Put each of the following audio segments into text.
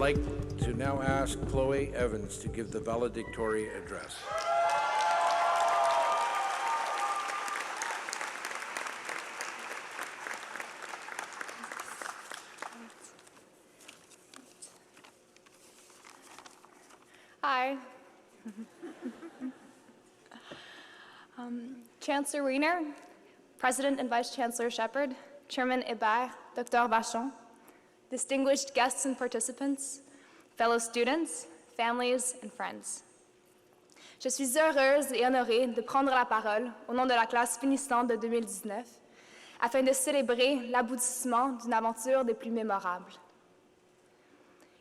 like to now ask Chloe Evans to give the valedictorian address. Hi. Chancellor Wiener, President and Vice Chancellor Shepard, Chairman Hébert, Dr. Vachon, distinguished guests and participants, fellow students, families, and friends. Je suis heureuse et honorée de prendre la parole au nom de la classe finissante de 2019 afin de célébrer l'aboutissement d'une aventure des plus mémorables.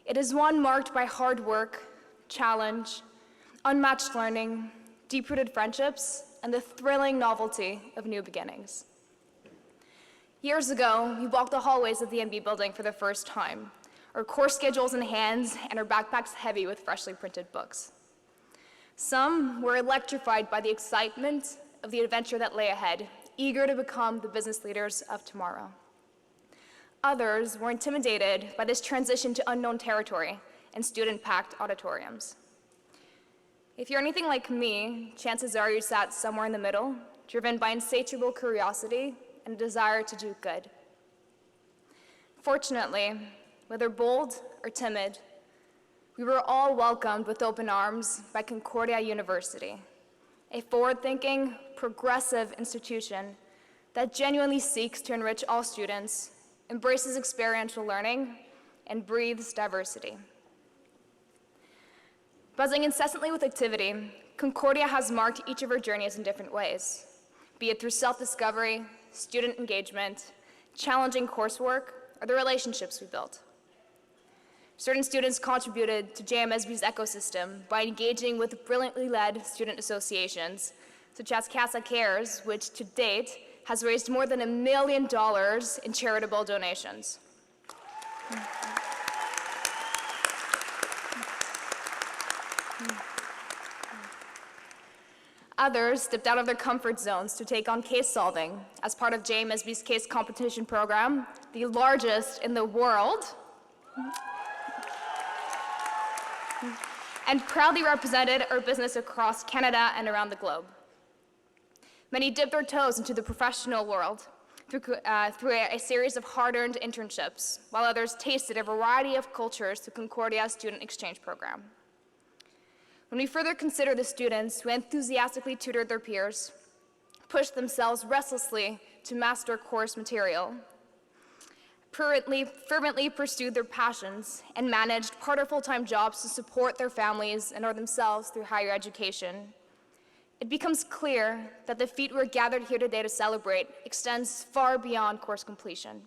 It is one marked by hard work, challenge, unmatched learning, deep-rooted friendships, and the thrilling novelty of new beginnings. Years ago, we walked the hallways of the MB building for the first time, our course schedules in hands and our backpacks heavy with freshly printed books. Some were electrified by the excitement of the adventure that lay ahead, eager to become the business leaders of tomorrow. Others were intimidated by this transition to unknown territory and student-packed auditoriums. If you're anything like me, chances are you sat somewhere in the middle, driven by insatiable curiosity and a desire to do good. Fortunately, whether bold or timid, we were all welcomed with open arms by Concordia University, a forward-thinking, progressive institution that genuinely seeks to enrich all students, embraces experiential learning, and breathes diversity. Buzzing incessantly with activity, Concordia has marked each of our journeys in different ways, be it through self-discovery, student engagement, challenging coursework, or the relationships we built. Certain students contributed to JMSB's ecosystem by engaging with brilliantly led student associations, such as Casa Cares, which to date has raised more than $1 million in charitable donations. Others stepped out of their comfort zones to take on case solving as part of JMSB's case competition program, the largest in the world, and proudly represented our business across Canada and around the globe. Many dipped their toes into the professional world through a series of hard-earned internships, while others tasted a variety of cultures through Concordia's student exchange program. When we further consider the students who enthusiastically tutored their peers, pushed themselves restlessly to master course material, fervently pursued their passions, and managed part or full-time jobs to support their families and or themselves through higher education, it becomes clear that the feat we're gathered here today to celebrate extends far beyond course completion.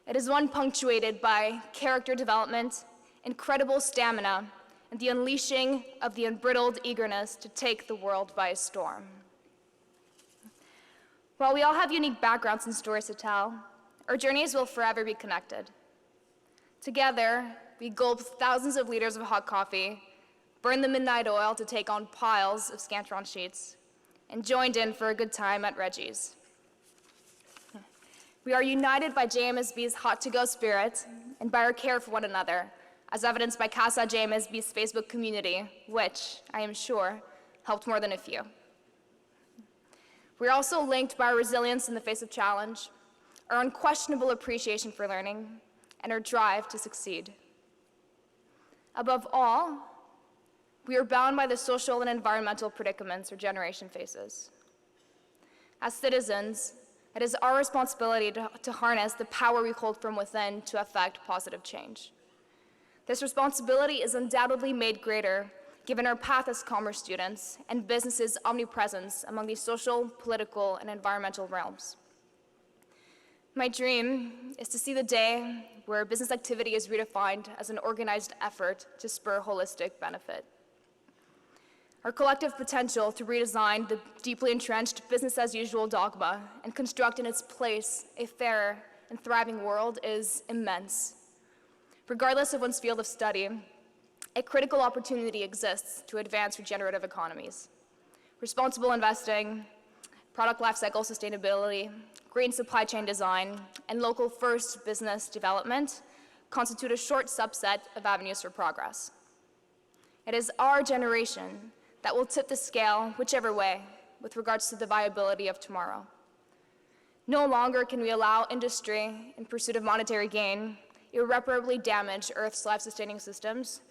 It is one punctuated by character development, incredible stamina, and the unleashing of the unbridled eagerness to take the world by storm. While we all have unique backgrounds and stories to tell, our journeys will forever be connected. Together, we gulped thousands of liters of hot coffee, burned the midnight oil to take on piles of Scantron sheets, and joined in for a good time at Reggie's. We are united by JMSB's hot-to-go spirit and by our care for one another, as evidenced by Casa JMSB's Facebook community, which, I am sure, helped more than a few. We're also linked by our resilience in the face of challenge, our unquestionable appreciation for learning, and our drive to succeed. Above all, we are bound by the social and environmental predicaments our generation faces. As citizens, it is our responsibility to harness the power we hold from within to effect positive change. This responsibility is undoubtedly made greater given our path as commerce students and businesses' omnipresence among these social, political, and environmental realms. My dream is to see the day where business activity is redefined as an organized effort to spur holistic benefit. Our collective potential to redesign the deeply entrenched business-as-usual dogma and construct in its place a fairer and thriving world is immense. Regardless of one's field of study, a critical opportunity exists to advance regenerative economies. Responsible investing, product lifecycle sustainability, green supply chain design, and local first business development constitute a short subset of avenues for progress. It is our generation that will tip the scale whichever way with regards to the viability of tomorrow. No longer can we allow industry, in pursuit of monetary gain, irreparably damage Earth's life-sustaining systems,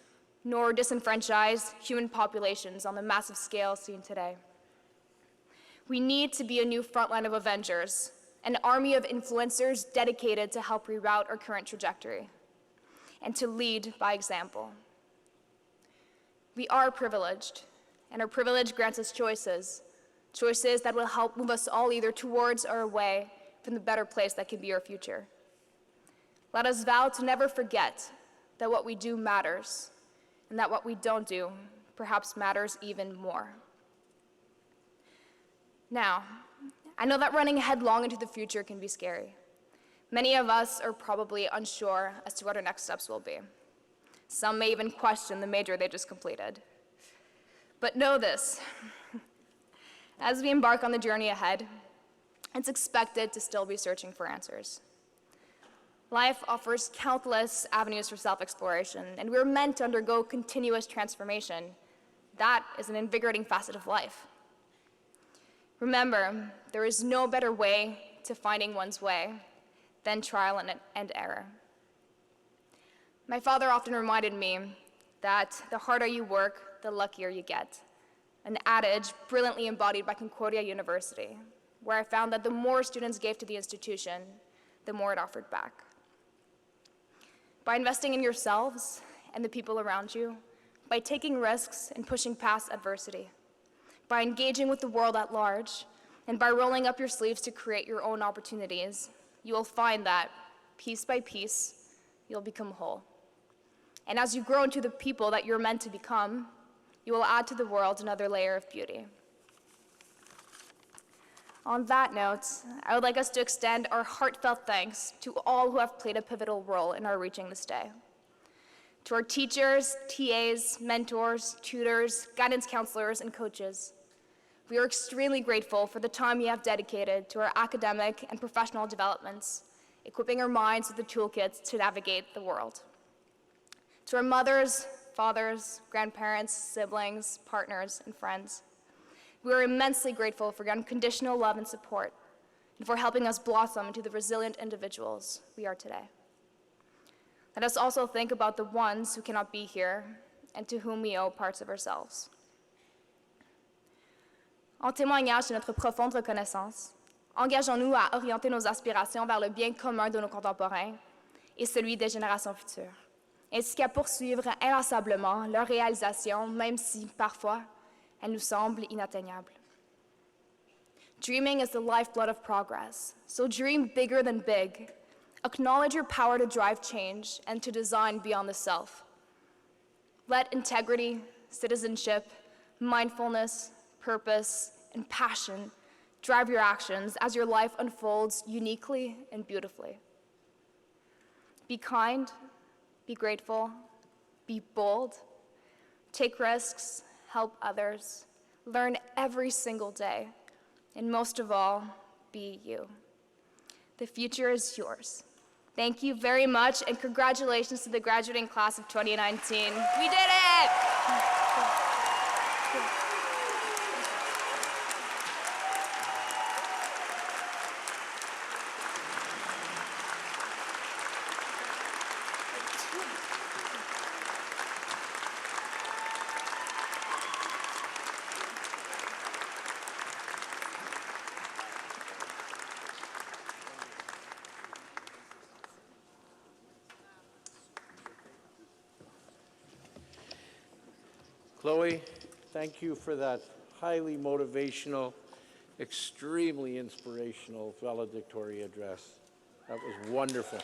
nor disenfranchise human populations on the massive scale seen today. We need to be a new frontline of avengers, an army of influencers dedicated to help reroute our current trajectory, and to lead by example. We are privileged, and our privilege grants us choices that will help move us all either towards or away from the better place that can be our future. Let us vow to never forget that what we do matters, and that what we don't do perhaps matters even more. Now, I know that running headlong into the future can be scary. Many of us are probably unsure as to what our next steps will be. Some may even question the major they just completed. But know this, as we embark on the journey ahead, it's expected to still be searching for answers. Life offers countless avenues for self-exploration, and we're meant to undergo continuous transformation. That is an invigorating facet of life. Remember, there is no better way to finding one's way than trial and error. My father often reminded me that the harder you work, the luckier you get, an adage brilliantly embodied by Concordia University, where I found that the more students gave to the institution, the more it offered back. By investing in yourselves and the people around you, by taking risks and pushing past adversity, by engaging with the world at large, and by rolling up your sleeves to create your own opportunities, you will find that, piece by piece, you'll become whole. And as you grow into the people that you're meant to become, you will add to the world another layer of beauty. On that note, I would like us to extend our heartfelt thanks to all who have played a pivotal role in our reaching this day. To our teachers, TAs, mentors, tutors, guidance counselors, and coaches, we are extremely grateful for the time you have dedicated to our academic and professional developments, equipping our minds with the toolkits to navigate the world. To our mothers, fathers, grandparents, siblings, partners, and friends, we are immensely grateful for your unconditional love and support, and for helping us blossom into the resilient individuals we are today. Let us also think about the ones who cannot be here and to whom we owe parts of ourselves. En témoignage de notre profonde reconnaissance, engageons-nous à orienter nos aspirations vers le bien commun de nos contemporains et celui des générations futures, ainsi qu'à poursuivre inlassablement leur réalisation, même si, parfois, elle nous semble inatteignable. Dreaming is the lifeblood of progress, so dream bigger than big. Acknowledge your power to drive change and to design beyond the self. Let integrity, citizenship, mindfulness, purpose, and passion drive your actions as your life unfolds uniquely and beautifully. Be kind, be grateful, be bold, take risks, help others, learn every single day, and most of all, be you. The future is yours. Thank you very much, and congratulations to the graduating class of 2019. We did it! Chloe, thank you for that highly motivational, extremely inspirational valedictorian address. That was wonderful.